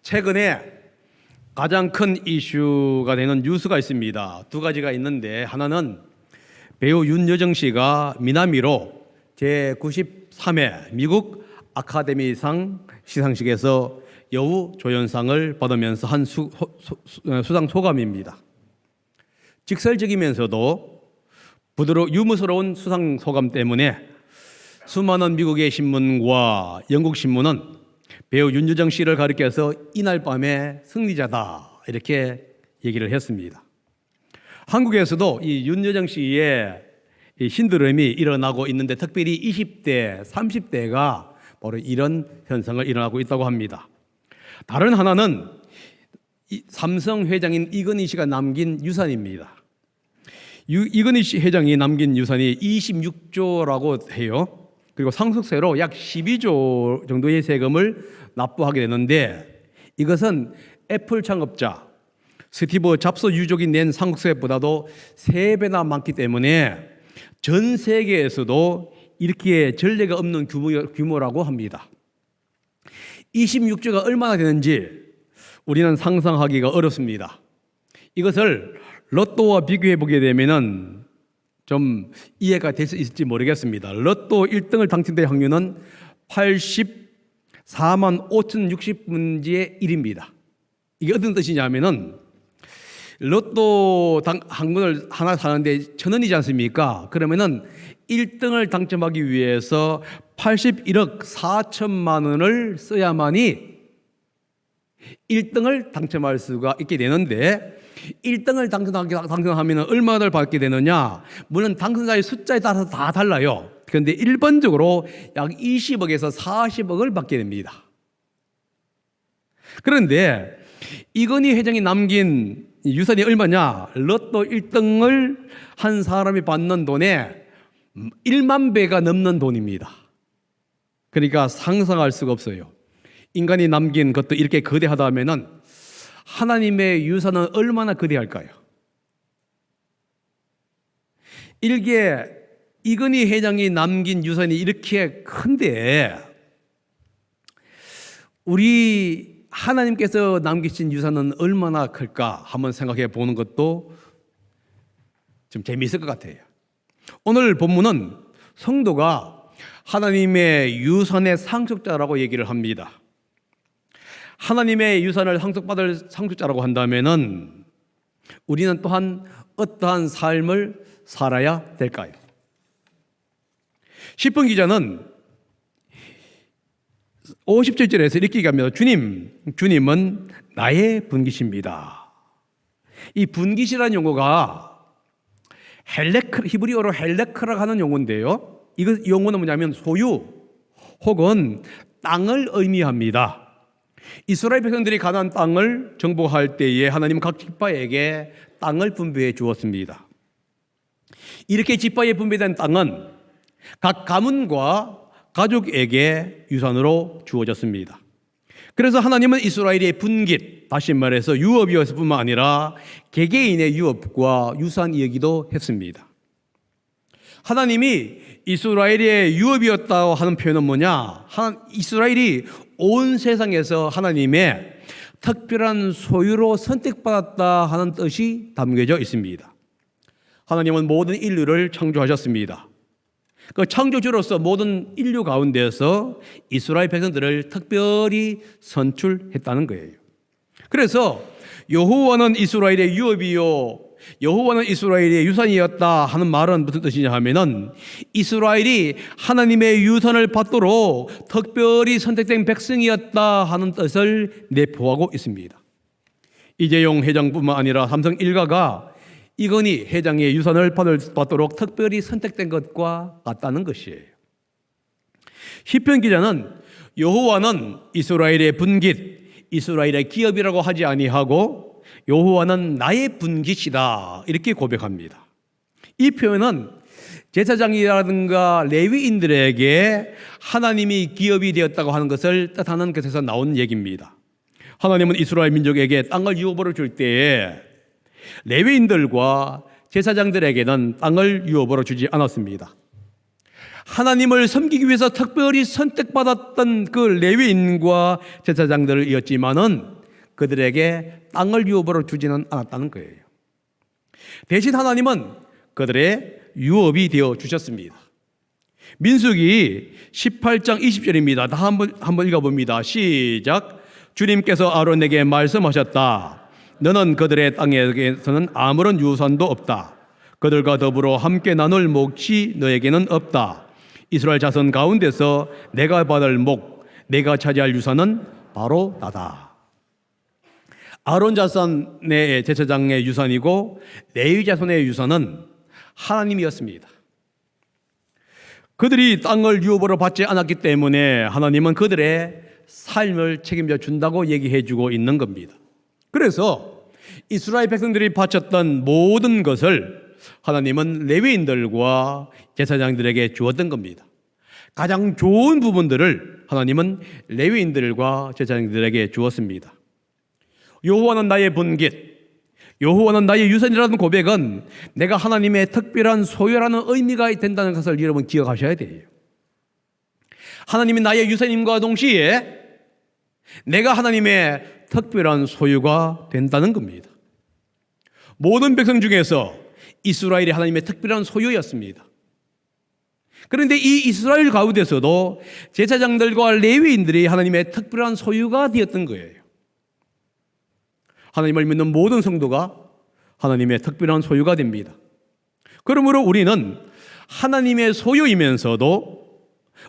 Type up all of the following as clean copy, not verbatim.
최근에 가장 큰 이슈가 되는 뉴스가 있습니다. 두 가지가 있는데, 하나는 배우 윤여정 씨가 미나미로 제93회 미국 아카데미상 시상식에서 여우 조연상을 받으면서 한 수상 소감입니다. 직설적이면서도 유머스러운 수상 소감 때문에 수많은 미국의 신문과 영국 신문은 배우 윤여정 씨를 가리켜서 이날 밤의 승리자다 이렇게 얘기를 했습니다. 한국에서도 이 윤여정 씨의 신드롬이 일어나고 있는데, 특별히 20대, 30대가 바로 이런 현상을 일어나고 있다고 합니다. 다른 하나는 삼성 회장인 이건희 씨가 남긴 유산입니다. 이건희 씨 회장이 남긴 유산이 26조라고 해요. 그리고 상속세로 약 12조 정도의 세금을 납부하게 되는데, 이것은 애플 창업자 스티브 잡스 유족이 낸 상속세보다도 3배나 많기 때문에 전 세계에서도 이렇게 전례가 없는 규모라고 합니다. 26조가 얼마나 되는지 우리는 상상하기가 어렵습니다. 이것을 로또와 비교해 보게 되면은 좀 이해가 될 수 있을지 모르겠습니다. 로또 1등을 당첨될 확률은 84만 5,060분지의 1입니다. 이게 어떤 뜻이냐면은 로또 한 권을 하나 사는데 1,000원이지 않습니까? 그러면은 1등을 당첨하기 위해서 81억 4천만 원을 써야만이 1등을 당첨할 수가 있게 되는데, 1등을 당첨하면 얼마를 받게 되느냐? 물론 당첨자의 숫자에 따라서 다 달라요. 그런데 일반적으로 약 20억에서 40억을 받게 됩니다. 그런데 이건희 회장이 남긴 유산이 얼마냐? 로또 1등을 한 사람이 받는 돈에 1만 배가 넘는 돈입니다. 그러니까 상상할 수가 없어요. 인간이 남긴 것도 이렇게 거대하다면은 하나님의 유산은 얼마나 거대할까요? 일개 이건희 회장이 남긴 유산이 이렇게 큰데, 우리 하나님께서 남기신 유산은 얼마나 클까 한번 생각해 보는 것도 좀 재미있을 것 같아요. 오늘 본문은 성도가 하나님의 유산의 상속자라고 얘기를 합니다. 하나님의 유산을 상속받을 상속자라고 한다면은 우리는 또한 어떠한 삶을 살아야 될까요? 시편 기자는 57절에서 이렇게 얘기합니다. 주님은 나의 분깃입니다. 이 분깃이라는 용어가 히브리어로 헬레크라고 하는 용어인데요, 이 용어는 뭐냐면 소유 혹은 땅을 의미합니다. 이스라엘 백성들이 가나안 땅을 정복할 때에 하나님은 각 지파에게 땅을 분배해 주었습니다. 이렇게 지파에 분배된 땅은 각 가문과 가족에게 유산으로 주어졌습니다. 그래서 하나님은 이스라엘의 분깃, 다시 말해서 유업이었을 뿐만 아니라 개개인의 유업과 유산이기도 했습니다. 하나님이 이스라엘의 유업이었다고 하는 표현은 뭐냐? 이스라엘이 온 세상에서 하나님의 특별한 소유로 선택받았다 하는 뜻이 담겨져 있습니다. 하나님은 모든 인류를 창조하셨습니다. 그 창조주로서 모든 인류 가운데서 이스라엘 백성들을 특별히 선출했다는 거예요. 그래서 여호와는 이스라엘의 유업이요, 여호와는 이스라엘의 유산이었다 하는 말은 무슨 뜻이냐 하면은, 이스라엘이 하나님의 유산을 받도록 특별히 선택된 백성이었다 하는 뜻을 내포하고 있습니다. 이재용 회장뿐만 아니라 삼성 일가가 이건희 회장의 유산을 받도록 특별히 선택된 것과 같다는 것이에요. 시편 기자는 여호와는 이스라엘의 분깃, 이스라엘의 기업이라고 하지 아니하고 여호와는 나의 분깃이다 이렇게 고백합니다. 이 표현은 제사장이라든가 레위인들에게 하나님이 기업이 되었다고 하는 것을 뜻하는 것에서 나온 얘기입니다. 하나님은 이스라엘 민족에게 땅을 유업으로 줄 때에 레위인들과 제사장들에게는 땅을 유업으로 주지 않았습니다. 하나님을 섬기기 위해서 특별히 선택받았던 그 레위인과 제사장들이었지만은 그들에게 땅을 유업으로 주지는 않았다는 거예요. 대신 하나님은 그들의 유업이 되어 주셨습니다. 민수기 18장 20절입니다. 다 한번 읽어봅니다. 시작. 주님께서 아론에게 말씀하셨다. 너는 그들의 땅에서는 아무런 유산도 없다. 그들과 더불어 함께 나눌 몫이 너에게는 없다. 이스라엘 자손 가운데서 내가 받을 목, 내가 차지할 유산은 바로 나다. 아론 자손의 제사장의 유산이고 레위 자손의 유산은 하나님이었습니다. 그들이 땅을 유업으로 받지 않았기 때문에 하나님은 그들의 삶을 책임져 준다고 얘기해 주고 있는 겁니다. 그래서 이스라엘 백성들이 바쳤던 모든 것을 하나님은 레위인들과 제사장들에게 주었던 겁니다. 가장 좋은 부분들을 하나님은 레위인들과 제사장들에게 주었습니다. 여호와는 나의 분깃, 여호와는 나의 유산이라는 고백은 내가 하나님의 특별한 소유라는 의미가 된다는 것을 여러분 기억하셔야 돼요. 하나님이 나의 유산임과 동시에 내가 하나님의 특별한 소유가 된다는 겁니다. 모든 백성 중에서 이스라엘이 하나님의 특별한 소유였습니다. 그런데 이 이스라엘 가운데서도 제사장들과 레위인들이 하나님의 특별한 소유가 되었던 거예요. 하나님을 믿는 모든 성도가 하나님의 특별한 소유가 됩니다. 그러므로 우리는 하나님의 소유이면서도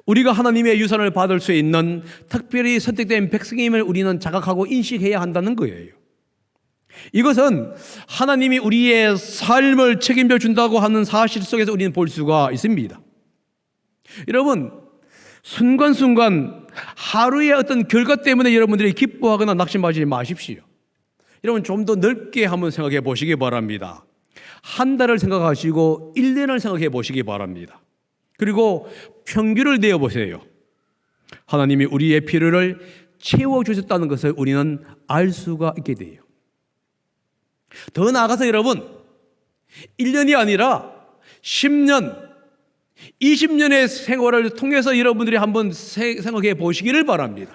우리가 하나님의 유산을 받을 수 있는 특별히 선택된 백성임을 우리는 자각하고 인식해야 한다는 거예요. 이것은 하나님이 우리의 삶을 책임져 준다고 하는 사실 속에서 우리는 볼 수가 있습니다. 여러분, 순간순간 하루의 어떤 결과 때문에 여러분들이 기뻐하거나 낙심하지 마십시오. 여러분, 좀 더 넓게 한번 생각해 보시기 바랍니다. 한 달을 생각하시고 1년을 생각해 보시기 바랍니다. 그리고 평균을 내어 보세요. 하나님이 우리의 필요를 채워주셨다는 것을 우리는 알 수가 있게 돼요. 더 나아가서 여러분, 1년이 아니라 10년, 20년의 생활을 통해서 여러분들이 한번 생각해 보시기를 바랍니다.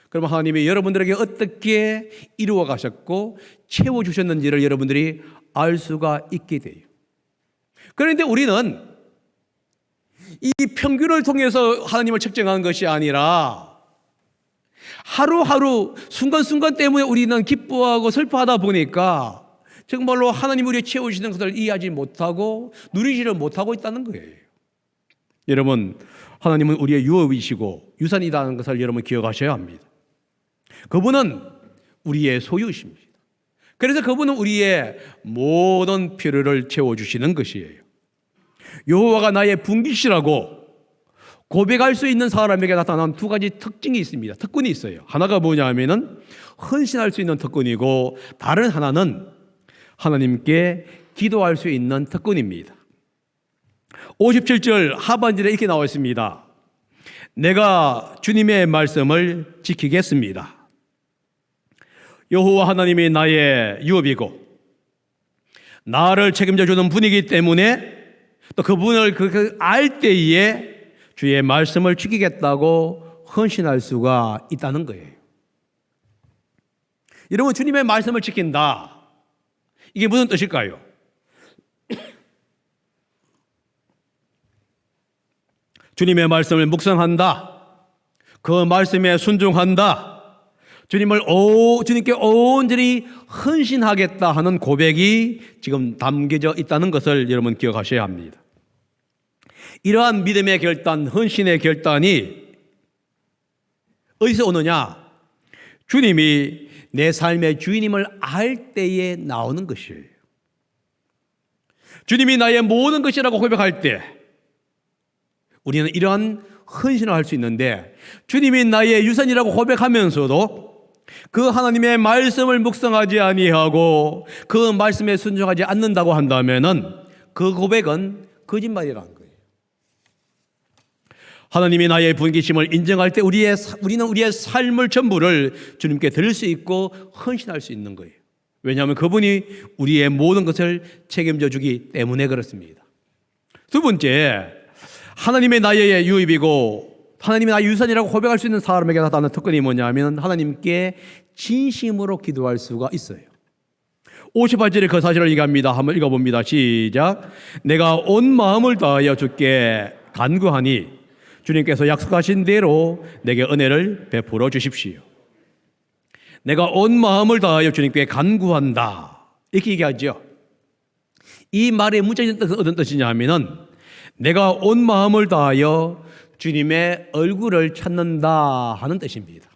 그럼 하나님이 여러분들에게 어떻게 이루어 가셨고 채워주셨는지를 여러분들이 알 수가 있게 돼요. 그런데 우리는 이 평균을 통해서 하나님을 측정하는 것이 아니라 하루하루 순간순간 때문에 우리는 기뻐하고 슬퍼하다 보니까 정말로 하나님 우리의 채워주시는 것을 이해하지 못하고 누리지를 못하고 있다는 거예요. 여러분, 하나님은 우리의 유업이시고 유산이라는 것을 여러분 기억하셔야 합니다. 그분은 우리의 소유이십니다. 그래서 그분은 우리의 모든 필요를 채워주시는 것이에요. 여호와가 나의 분깃이라고 고백할 수 있는 사람에게 나타난 두 가지 특징이 있습니다. 특권이 있어요. 하나가 뭐냐 하면은 헌신할 수 있는 특권이고, 다른 하나는 하나님께 기도할 수 있는 특권입니다. 57절 하반절에 이렇게 나와 있습니다. 내가 주님의 말씀을 지키겠습니다. 여호와 하나님이 나의 유업이고 나를 책임져 주는 분이기 때문에 또 그분을 알 때에 주의 말씀을 지키겠다고 헌신할 수가 있다는 거예요. 여러분, 주님의 말씀을 지킨다, 이게 무슨 뜻일까요? 주님의 말씀을 묵상한다, 그 말씀에 순종한다, 주님께 온전히 헌신하겠다 하는 고백이 지금 담겨져 있다는 것을 여러분 기억하셔야 합니다. 이러한 믿음의 결단, 헌신의 결단이 어디서 오느냐? 주님이 내 삶의 주인임을 알 때에 나오는 것이에요. 주님이 나의 모든 것이라고 고백할 때 우리는 이러한 헌신을 할 수 있는데, 주님이 나의 유산이라고 고백하면서도 그 하나님의 말씀을 묵상하지 아니하고 그 말씀에 순종하지 않는다고 한다면은 그 고백은 거짓말이라는 거예요. 하나님이 나의 분깃심을 인정할 때 우리는 우리의 삶을 전부를 주님께 드릴 수 있고 헌신할 수 있는 거예요. 왜냐하면 그분이 우리의 모든 것을 책임져 주기 때문에 그렇습니다. 두 번째, 하나님의 나의 유입이고 하나님이 나의 유산이라고 고백할 수 있는 사람에게 나타나는 특권이 뭐냐 하면 하나님께 진심으로 기도할 수가 있어요. 58절에 그 사실을 얘기합니다. 한번 읽어봅니다. 시작. 내가 온 마음을 다하여 주께 간구하니 주님께서 약속하신 대로 내게 은혜를 베풀어 주십시오. 내가 온 마음을 다하여 주님께 간구한다. 이렇게 얘기하죠. 이 말의 문자적인 뜻은 어떤 뜻이냐 하면은 내가 온 마음을 다하여 주님의 얼굴을 찾는다 하는 뜻입니다.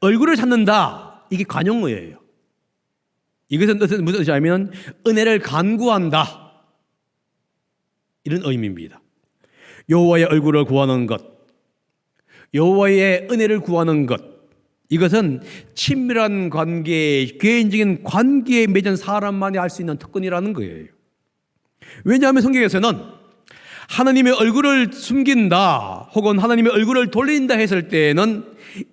얼굴을 찾는다. 이게 관용어예요. 이것은 무슨 뜻이냐면 은혜를 간구한다. 이런 의미입니다. 여호와의 얼굴을 구하는 것, 여호와의 은혜를 구하는 것, 이것은 친밀한 관계, 개인적인 관계에 맺은 사람만이 할 수 있는 특권이라는 거예요. 왜냐하면 성경에서는 하나님의 얼굴을 숨긴다 혹은 하나님의 얼굴을 돌린다 했을 때에는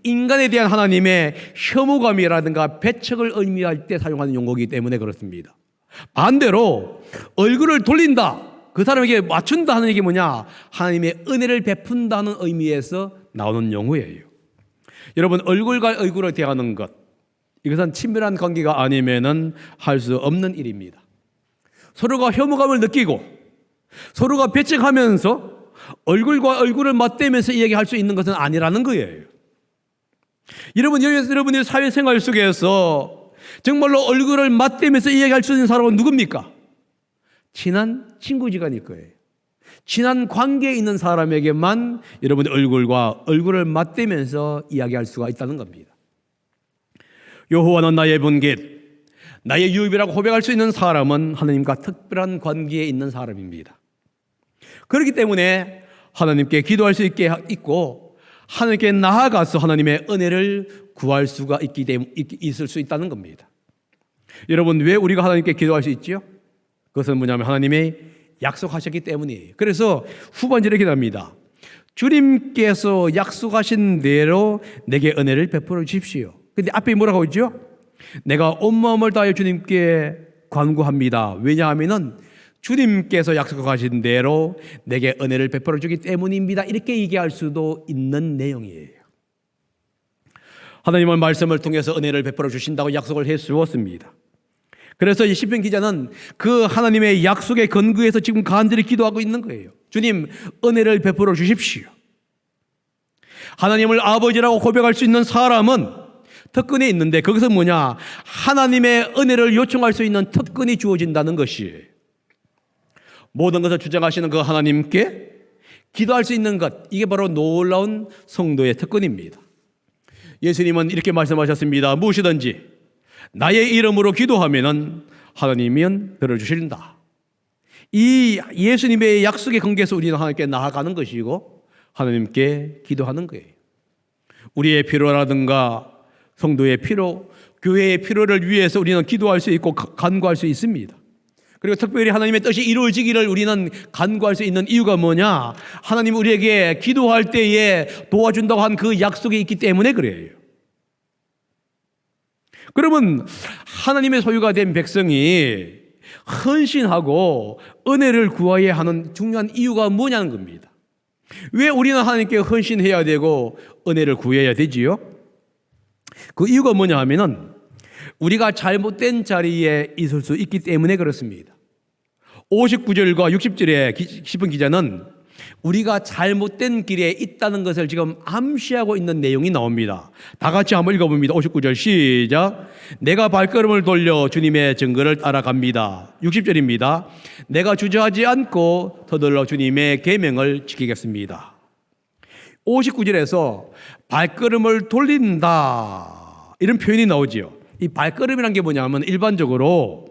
인간에 대한 하나님의 혐오감이라든가 배척을 의미할 때 사용하는 용어이기 때문에 그렇습니다. 반대로 얼굴을 돌린다, 그 사람에게 맞춘다 하는 얘기 뭐냐? 하나님의 은혜를 베푼다는 의미에서 나오는 용어예요. 여러분, 얼굴과 얼굴을 대하는 것, 이것은 친밀한 관계가 아니면은 할 수 없는 일입니다. 서로가 혐오감을 느끼고 서로가 배척하면서 얼굴과 얼굴을 맞대면서 이야기할 수 있는 것은 아니라는 거예요. 여러분의 사회생활 속에서 정말로 얼굴을 맞대면서 이야기할 수 있는 사람은 누굽니까? 친한 친구지간일 거예요. 친한 관계에 있는 사람에게만 여러분의 얼굴과 얼굴을 맞대면서 이야기할 수가 있다는 겁니다. 여호와는 나의 분깃, 나의 유입이라고 고백할 수 있는 사람은 하나님과 특별한 관계에 있는 사람입니다. 그렇기 때문에 하나님께 기도할 수 있고 하나님께 나아가서 하나님의 은혜를 구할 수가 있을 수 있다는 겁니다. 여러분, 왜 우리가 하나님께 기도할 수 있죠? 그것은 뭐냐면 하나님이 약속하셨기 때문이에요. 그래서 후반절에 기도합니다. 주님께서 약속하신 대로 내게 은혜를 베풀어 주십시오. 근데 앞에 뭐라고 있죠? 내가 온 마음을 다하여 주님께 간구합니다. 왜냐하면은 주님께서 약속하신 대로 내게 은혜를 베풀어 주기 때문입니다. 이렇게 얘기할 수도 있는 내용이에요. 하나님은 말씀을 통해서 은혜를 베풀어 주신다고 약속을 해 주었습니다. 그래서 이 시편 기자는 그 하나님의 약속에 근거해서 지금 간절히 기도하고 있는 거예요. 주님, 은혜를 베풀어 주십시오. 하나님을 아버지라고 고백할 수 있는 사람은 특권이 있는데 거기서 뭐냐? 하나님의 은혜를 요청할 수 있는 특권이 주어진다는 것이에요. 모든 것을 주장하시는 그 하나님께 기도할 수 있는 것, 이게 바로 놀라운 성도의 특권입니다. 예수님은 이렇게 말씀하셨습니다. 무엇이든지 나의 이름으로 기도하면은 하나님은 들어주신다. 이 예수님의 약속의 근거에서 우리는 하나님께 나아가는 것이고 하나님께 기도하는 거예요. 우리의 필요라든가 성도의 필요, 교회의 필요를 위해서 우리는 기도할 수 있고 간구할 수 있습니다. 그리고 특별히 하나님의 뜻이 이루어지기를 우리는 간구할 수 있는 이유가 뭐냐? 하나님 우리에게 기도할 때에 도와준다고 한 그 약속이 있기 때문에 그래요. 그러면 하나님의 소유가 된 백성이 헌신하고 은혜를 구해야 하는 중요한 이유가 뭐냐는 겁니다. 왜 우리는 하나님께 헌신해야 되고 은혜를 구해야 되지요? 그 이유가 뭐냐 하면은 우리가 잘못된 자리에 있을 수 있기 때문에 그렇습니다. 59절과 60절에 시편 기자는 우리가 잘못된 길에 있다는 것을 지금 암시하고 있는 내용이 나옵니다. 다 같이 한번 읽어봅니다. 59절 시작. 내가 발걸음을 돌려 주님의 증거를 따라갑니다. 60절입니다. 내가 주저하지 않고 서둘러 주님의 계명을 지키겠습니다. 59절에서 발걸음을 돌린다 이런 표현이 나오지요. 이 발걸음이란 게 뭐냐면 일반적으로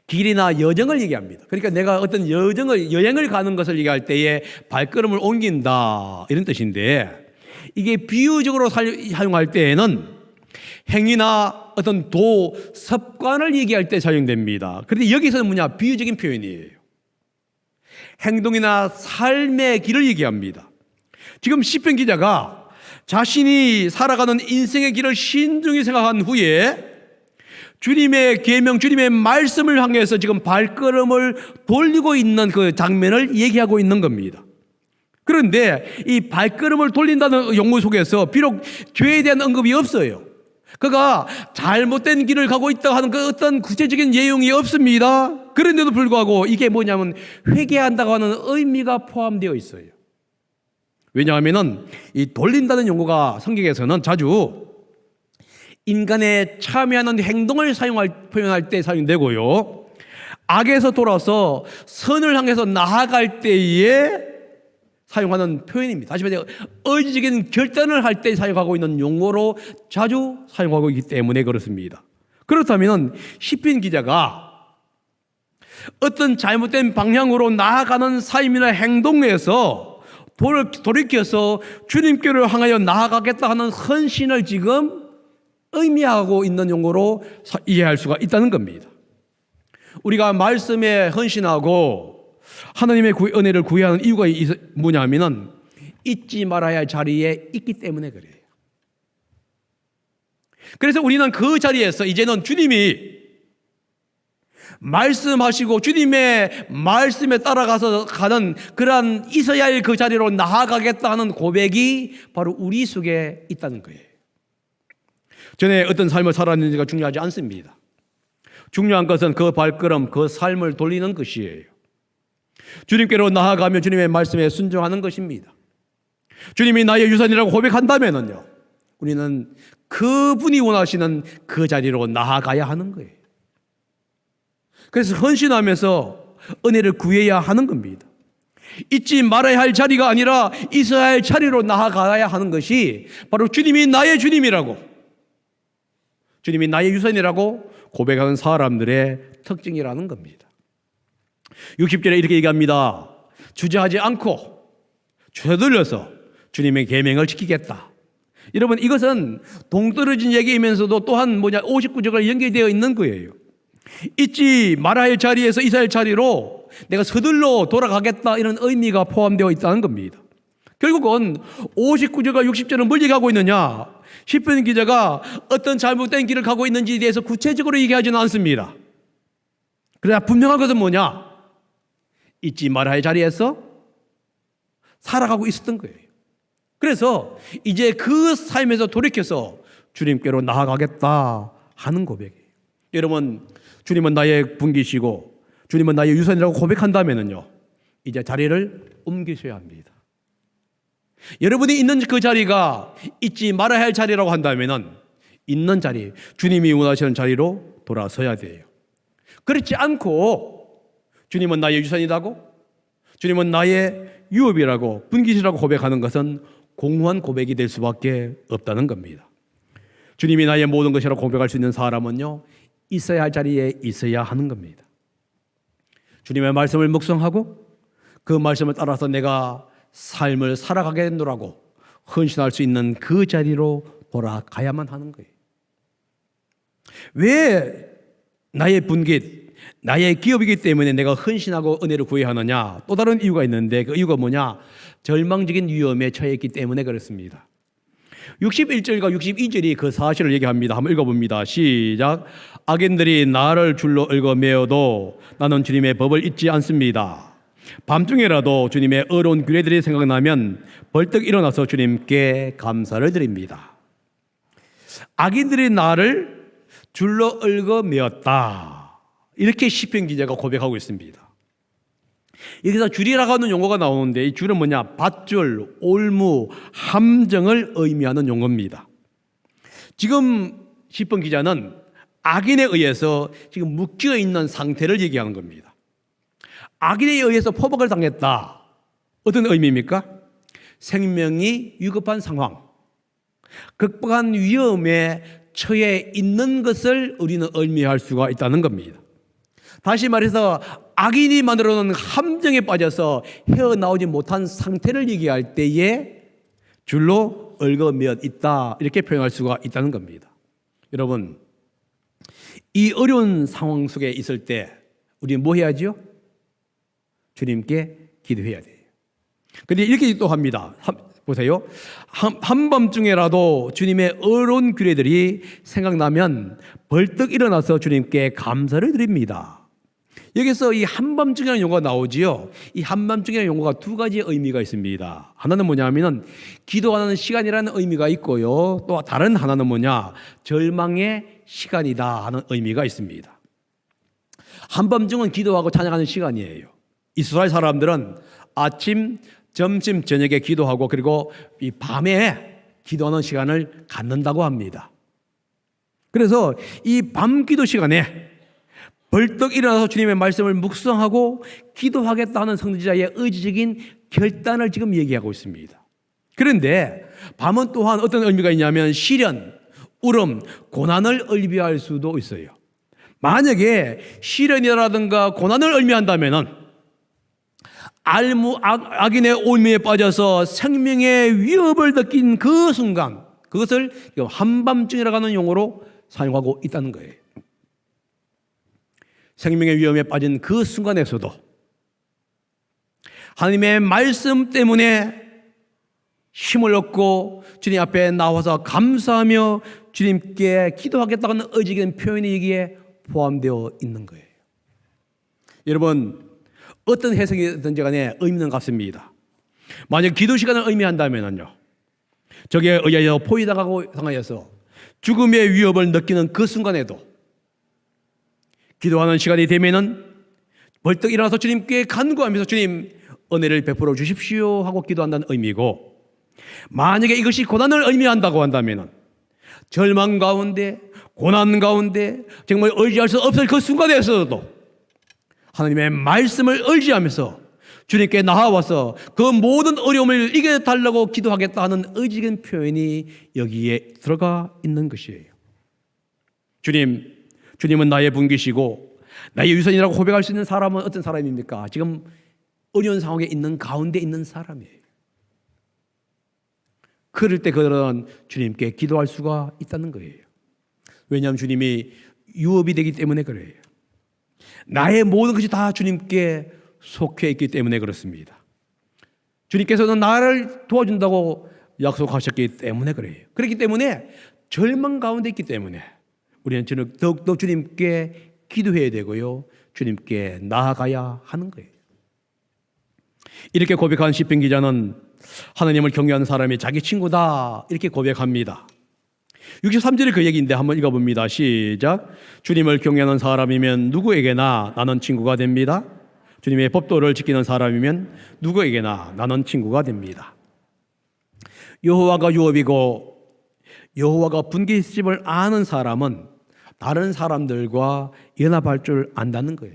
길이나 여정을 얘기합니다. 그러니까 내가 어떤 여행을 가는 것을 얘기할 때에 발걸음을 옮긴다 이런 뜻인데, 이게 비유적으로 사용할 때에는 행위나 어떤 습관을 얘기할 때 사용됩니다. 그런데 여기서는 뭐냐? 비유적인 표현이에요. 행동이나 삶의 길을 얘기합니다. 지금 시편 기자가 자신이 살아가는 인생의 길을 신중히 생각한 후에 주님의 계명, 주님의 말씀을 향해서 지금 발걸음을 돌리고 있는 그 장면을 얘기하고 있는 겁니다. 그런데 이 발걸음을 돌린다는 용어 속에서 비록 죄에 대한 언급이 없어요. 그가 잘못된 길을 가고 있다 하는 그 어떤 구체적인 내용이 없습니다. 그런데도 불구하고 이게 뭐냐면 회개한다고 하는 의미가 포함되어 있어요. 왜냐하면 이 돌린다는 용어가 성경에서는 자주 인간의 참여하는 행동을 표현할 때 사용되고요. 악에서 돌아서 선을 향해서 나아갈 때에 사용하는 표현입니다. 다시 말해 의지적인 결단을 할 때 사용하고 있는 용어로 자주 사용하고 있기 때문에 그렇습니다. 그렇다면 시편 기자가 어떤 잘못된 방향으로 나아가는 삶이나 행동에서 돌이켜서 주님께로 향하여 나아가겠다 하는 헌신을 지금 의미하고 있는 용어로 이해할 수가 있다는 겁니다. 우리가 말씀에 헌신하고 하나님의 은혜를 구해야 하는 이유가 뭐냐면은 잊지 말아야 할 자리에 있기 때문에 그래요. 그래서 우리는 그 자리에서 이제는 주님이 말씀하시고 주님의 말씀에 따라가서 가는 그러한 있어야 할 그 자리로 나아가겠다 하는 고백이 바로 우리 속에 있다는 거예요. 전에 어떤 삶을 살았는지가 중요하지 않습니다. 중요한 것은 그 발걸음, 그 삶을 돌리는 것이에요. 주님께로 나아가며 주님의 말씀에 순종하는 것입니다. 주님이 나의 유산이라고 고백한다면요, 우리는 그분이 원하시는 그 자리로 나아가야 하는 거예요. 그래서 헌신하면서 은혜를 구해야 하는 겁니다. 잊지 말아야 할 자리가 아니라 있어야 할 자리로 나아가야 하는 것이 바로 주님이 나의 주님이라고, 주님이 나의 유산이라고 고백하는 사람들의 특징이라는 겁니다. 60절에 이렇게 얘기합니다. 주저하지 않고 되돌려서 주님의 계명을 지키겠다. 여러분, 이것은 동떨어진 얘기이면서도 또한 59절과 연결되어 있는 거예요. 잊지 말아야 할 자리에서 있어야 할 자리로 내가 서둘러 돌아가겠다, 이런 의미가 포함되어 있다는 겁니다. 결국은 59절과 60절은 뭘 얘기하고 있느냐? 시편 기자가 어떤 잘못된 길을 가고 있는지에 대해서 구체적으로 얘기하지는 않습니다. 그러나 분명한 것은 뭐냐? 잊지 말아야 할 자리에서 살아가고 있었던 거예요. 그래서 이제 그 삶에서 돌이켜서 주님께로 나아가겠다 하는 고백이에요. 여러분, 주님은 나의 분기시고 주님은 나의 유산이라고 고백한다면요, 이제 자리를 옮기셔야 합니다. 여러분이 있는 그 자리가 잊지 말아야 할 자리라고 한다면은 있는 자리, 주님이 원하시는 자리로 돌아서야 돼요. 그렇지 않고 주님은 나의 유산이라고, 주님은 나의 유업이라고, 분깃이라고 고백하는 것은 공허한 고백이 될 수밖에 없다는 겁니다. 주님이 나의 모든 것이라고 고백할 수 있는 사람은요, 있어야 할 자리에 있어야 하는 겁니다. 주님의 말씀을 묵상하고 그 말씀을 따라서 내가 삶을 살아가겠노라고 헌신할 수 있는 그 자리로 돌아가야만 하는 거예요. 왜 나의 분깃, 나의 기업이기 때문에 내가 헌신하고 은혜를 구해야 하느냐? 또 다른 이유가 있는데 그 이유가 뭐냐? 절망적인 위험에 처했기 때문에 그렇습니다. 61절과 62절이 그 사실을 얘기합니다. 한번 읽어봅니다. 시작. 악인들이 나를 줄로 얽어매어도 나는 주님의 법을 잊지 않습니다. 밤중에라도 주님의 의로운 규례들이 생각나면 벌떡 일어나서 주님께 감사를 드립니다. 악인들이 나를 줄로 얽어매었다, 이렇게 시편 기자가 고백하고 있습니다. 여기서 줄이라고 하는 용어가 나오는데 이 줄은 뭐냐? 밧줄, 올무, 함정을 의미하는 용어입니다. 지금 시편 기자는 악인에 의해서 지금 묶여 있는 상태를 얘기하는 겁니다. 악인에 의해서 포박을 당했다. 어떤 의미입니까? 생명이 위급한 상황, 극박한 위험에 처해 있는 것을 우리는 의미할 수가 있다는 겁니다. 다시 말해서 악인이 만들어놓은 함정에 빠져서 헤어나오지 못한 상태를 얘기할 때에 줄로 얽어매어 있다, 이렇게 표현할 수가 있다는 겁니다. 여러분, 이 어려운 상황 속에 있을 때 우리는 뭐 해야죠? 주님께 기도해야 돼요. 그런데 이렇게 또 합니다. 보세요. 한밤중에라도 주님의 의로운 규례들이 생각나면 벌떡 일어나서 주님께 감사를 드립니다. 여기서 이 한밤중이라는 용어가 나오지요. 이 한밤중이라는 용어가 두 가지 의미가 있습니다. 하나는 뭐냐면은 기도하는 시간이라는 의미가 있고요. 또 다른 하나는 뭐냐? 절망의 시간이다 하는 의미가 있습니다. 한밤중은 기도하고 찬양하는 시간이에요. 이스라엘 사람들은 아침, 점심, 저녁에 기도하고 그리고 이 밤에 기도하는 시간을 갖는다고 합니다. 그래서 이 밤 기도 시간에 벌떡 일어나서 주님의 말씀을 묵상하고 기도하겠다는 성도자의 의지적인 결단을 지금 얘기하고 있습니다. 그런데 밤은 또한 어떤 의미가 있냐면 시련, 울음, 고난을 의미할 수도 있어요. 만약에 시련이라든가 고난을 의미한다면은 악인의 올무에 빠져서 생명의 위협을 느낀 그 순간, 그것을 한밤중이라고 하는 용어로 사용하고 있다는 거예요. 생명의 위험에 빠진 그 순간에서도 하나님의 말씀 때문에 힘을 얻고 주님 앞에 나와서 감사하며 주님께 기도하겠다는 의지적인 표현이 여기에 포함되어 있는 거예요. 여러분, 어떤 해석이든지 간에 의미는 같습니다. 만약 기도 시간을 의미한다면요, 저게 의하여 포위당하고 당하여서 죽음의 위협을 느끼는 그 순간에도 기도하는 시간이 되면은 벌떡 일어나서 주님께 간구하면서 주님 은혜를 베풀어 주십시오 하고 기도한다는 의미고, 만약에 이것이 고난을 의미한다고 한다면은 절망 가운데 고난 가운데 정말 의지할 수 없을 그 순간에서도 하나님의 말씀을 의지하면서 주님께 나아와서 그 모든 어려움을 이겨달라고 기도하겠다 하는 의지적인 표현이 여기에 들어가 있는 것이에요. 주님은 나의 분기시고 나의 유선이라고 고백할 수 있는 사람은 어떤 사람입니까? 지금 어려운 상황에 있는 가운데 있는 사람이에요. 그럴 때 그들은 주님께 기도할 수가 있다는 거예요. 왜냐하면 주님이 유업이 되기 때문에 그래요. 나의 모든 것이 다 주님께 속해 있기 때문에 그렇습니다. 주님께서는 나를 도와준다고 약속하셨기 때문에 그래요. 그렇기 때문에 절망 가운데 있기 때문에 우리는 더욱더 주님께 기도해야 되고요, 주님께 나아가야 하는 거예요. 이렇게 고백한 시편 기자는 하나님을 경외하는 사람이 자기 친구다 이렇게 고백합니다. 63절의 그 얘기인데 한번 읽어봅니다. 시작. 주님을 경외하는 사람이면 누구에게나 나는 친구가 됩니다. 주님의 법도를 지키는 사람이면 누구에게나 나는 친구가 됩니다. 여호와가 유업이고 여호와가 분깃심을 아는 사람은 다른 사람들과 연합할 줄 안다는 거예요.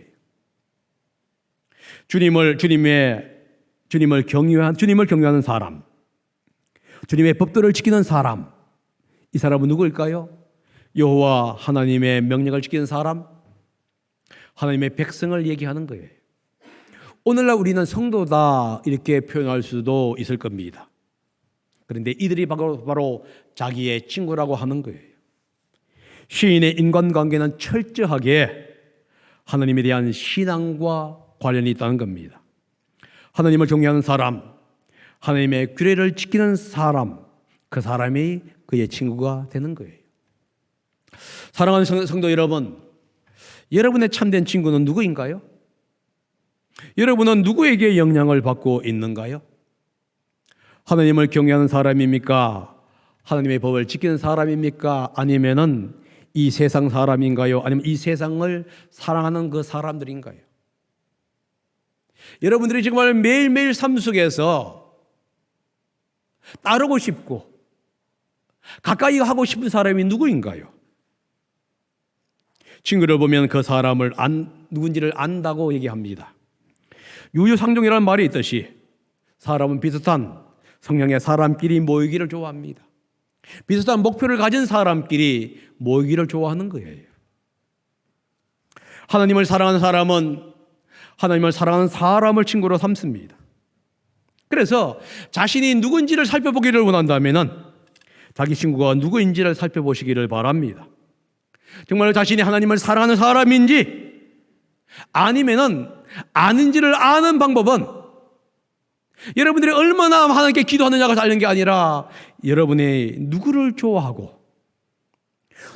주님을 경외하는 사람, 주님의 법도를 지키는 사람, 이 사람은 누구일까요? 여호와 하나님의 명령을 지키는 사람, 하나님의 백성을 얘기하는 거예요. 오늘날 우리는 성도다 이렇게 표현할 수도 있을 겁니다. 그런데 이들이 바로 자기의 친구라고 하는 거예요. 시인의 인간관계는 철저하게 하나님에 대한 신앙과 관련이 있다는 겁니다. 하나님을 경외하는 사람, 하나님의 규례를 지키는 사람, 그 사람이 그의 친구가 되는 거예요. 사랑하는 성도 여러분, 여러분의 참된 친구는 누구인가요? 여러분은 누구에게 영향을 받고 있는가요? 하나님을 경외하는 사람입니까? 하나님의 법을 지키는 사람입니까? 아니면은 이 세상 사람인가요? 아니면 이 세상을 사랑하는 그 사람들인가요? 여러분들이 정말 매일매일 삶 속에서 따르고 싶고 가까이 하고 싶은 사람이 누구인가요? 친구를 보면 그 사람을 누군지를 안다고 얘기합니다. 유유상종이라는 말이 있듯이 사람은 비슷한 성향의 사람끼리 모이기를 좋아합니다. 비슷한 목표를 가진 사람끼리 모이기를 좋아하는 거예요. 하나님을 사랑하는 사람은 하나님을 사랑하는 사람을 친구로 삼습니다. 그래서 자신이 누군지를 살펴보기를 원한다면 자기 친구가 누구인지를 살펴보시기를 바랍니다. 정말 자신이 하나님을 사랑하는 사람인지 아니면은 아닌지를 아는 방법은 여러분들이 얼마나 하나님께 기도하느냐가 다른 게 아니라 여러분이 누구를 좋아하고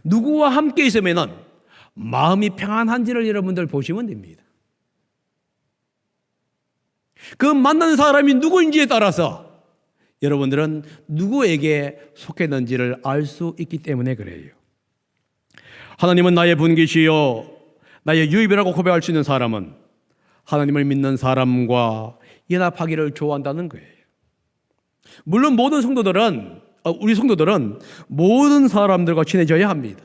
누구와 함께 있으면은 마음이 평안한지를 여러분들 보시면 됩니다. 그 만난 사람이 누구인지에 따라서 여러분들은 누구에게 속했는지를 알 수 있기 때문에 그래요. 하나님은 나의 분기시요 나의 유입이라고 고백할 수 있는 사람은 하나님을 믿는 사람과 연합하기를 좋아한다는 거예요. 물론 모든 성도들은 우리 성도들은 모든 사람들과 친해져야 합니다.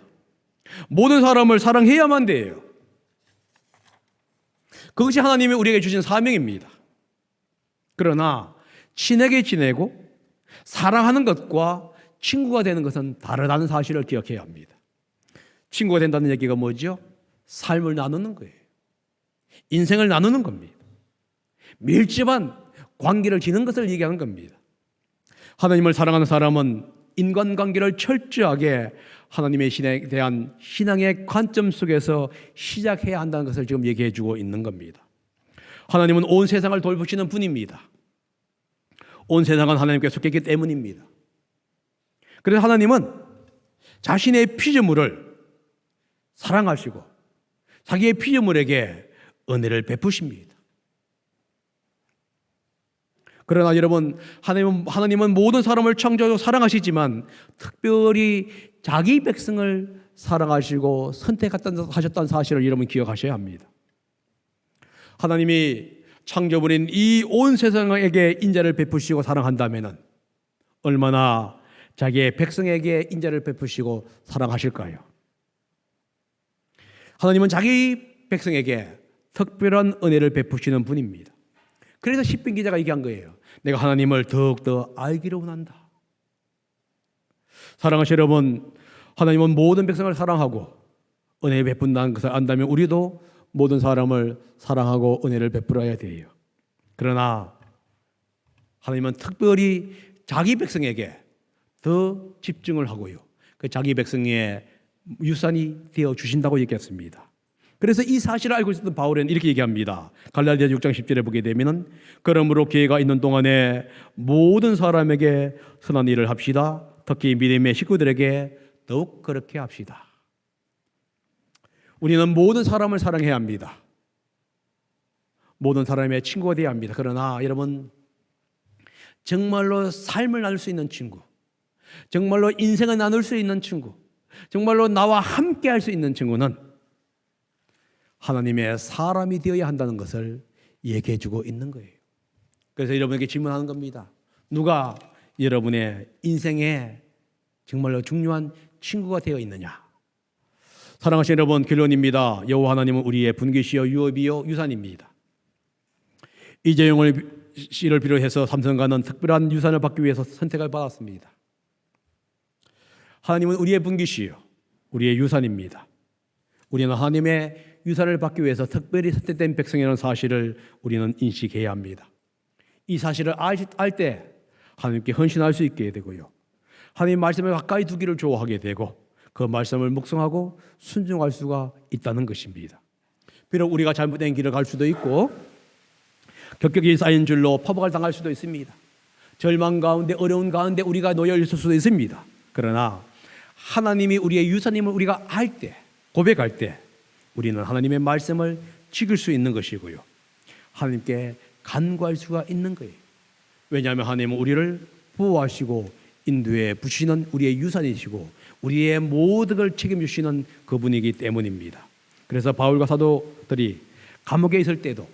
모든 사람을 사랑해야만 돼요. 그것이 하나님이 우리에게 주신 사명입니다. 그러나 친하게 지내고 사랑하는 것과 친구가 되는 것은 다르다는 사실을 기억해야 합니다. 친구가 된다는 얘기가 뭐죠? 삶을 나누는 거예요. 인생을 나누는 겁니다. 밀접한 관계를 지는 것을 얘기하는 겁니다. 하나님을 사랑하는 사람은 인간관계를 철저하게 하나님의 신에 대한 신앙의 관점 속에서 시작해야 한다는 것을 지금 얘기해 주고 있는 겁니다. 하나님은 온 세상을 돌보시는 분입니다. 온 세상은 하나님께 속했기 때문입니다. 그래서 하나님은 자신의 피조물을 사랑하시고 자기의 피조물에게 은혜를 베푸십니다. 그러나 여러분, 하나님은 모든 사람을 창조하고 사랑하시지만 특별히 자기 백성을 사랑하시고 선택하셨다는 사실을 여러분 기억하셔야 합니다. 하나님이 창조물인 이 온 세상에게 인자를 베푸시고 사랑한다면 얼마나 자기의 백성에게 인자를 베푸시고 사랑하실까요? 하나님은 자기 백성에게 특별한 은혜를 베푸시는 분입니다. 그래서 시편 기자가 얘기한 거예요. 내가 하나님을 더욱더 알기를 원한다. 사랑하시는 여러분, 하나님은 모든 백성을 사랑하고 은혜 베푼다는 것을 안다면 우리도 모든 사람을 사랑하고 은혜를 베풀어야 돼요. 그러나 하나님은 특별히 자기 백성에게 더 집중을 하고요. 그 자기 백성의 유산이 되어 주신다고 얘기했습니다. 그래서 이 사실을 알고 있었던 바울은 이렇게 얘기합니다. 갈라디아 6장 10절에 보게 되면 그러므로 기회가 있는 동안에 모든 사람에게 선한 일을 합시다. 특히 믿음의 식구들에게 더욱 그렇게 합시다. 우리는 모든 사람을 사랑해야 합니다. 모든 사람의 친구가 되어야 합니다. 그러나 여러분, 정말로 삶을 나눌 수 있는 친구, 정말로 인생을 나눌 수 있는 친구, 정말로 나와 함께 할 수 있는 친구는 하나님의 사람이 되어야 한다는 것을 얘기해 주고 있는 거예요. 그래서 여러분에게 질문하는 겁니다. 누가 여러분의 인생에 정말로 중요한 친구가 되어 있느냐? 사랑하시는 여러분, 결론입니다. 여호와 하나님은 우리의 분기시요 유업이요 유산입니다. 이재용을 씨를 비롯해서 삼성가는 특별한 유산을 받기 위해서 선택을 받았습니다. 하나님은 우리의 분기시요 우리의 유산입니다. 우리는 하나님의 유산을 받기 위해서 특별히 선택된 백성이라는 사실을 우리는 인식해야 합니다. 이 사실을 알 때 하나님께 헌신할 수 있게 되고요. 하나님 말씀을 가까이 두기를 좋아하게 되고 그 말씀을 묵상하고 순종할 수가 있다는 것입니다. 비록 우리가 잘못된 길을 갈 수도 있고 격격이 쌓인 줄로 파박을 당할 수도 있습니다. 절망 가운데 어려운 가운데 우리가 놓여 있을 수도 있습니다. 그러나 하나님이 우리의 유산임을 우리가 알 때, 고백할 때 우리는 하나님의 말씀을 지킬 수 있는 것이고요. 하나님께 간구할 수가 있는 거예요. 왜냐하면 하나님은 우리를 보호하시고 인도해 주시는 우리의 유산이시고 우리의 모든 걸 책임주시는 그분이기 때문입니다. 그래서 바울과 사도들이 감옥에 있을 때도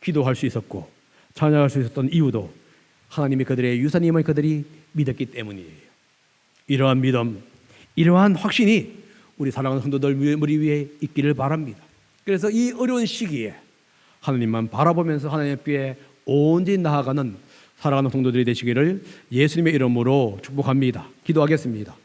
기도할 수 있었고 찬양할 수 있었던 이유도 하나님이 그들의 유산임을 그들이 믿었기 때문이에요. 이러한 믿음, 이러한 확신이 우리 사랑하는 성도들 머리 위에 있기를 바랍니다. 그래서 이 어려운 시기에 하나님만 바라보면서 하나님 앞에 온전히 나아가는 사랑하는 성도들이 되시기를 예수님의 이름으로 축복합니다. 기도하겠습니다.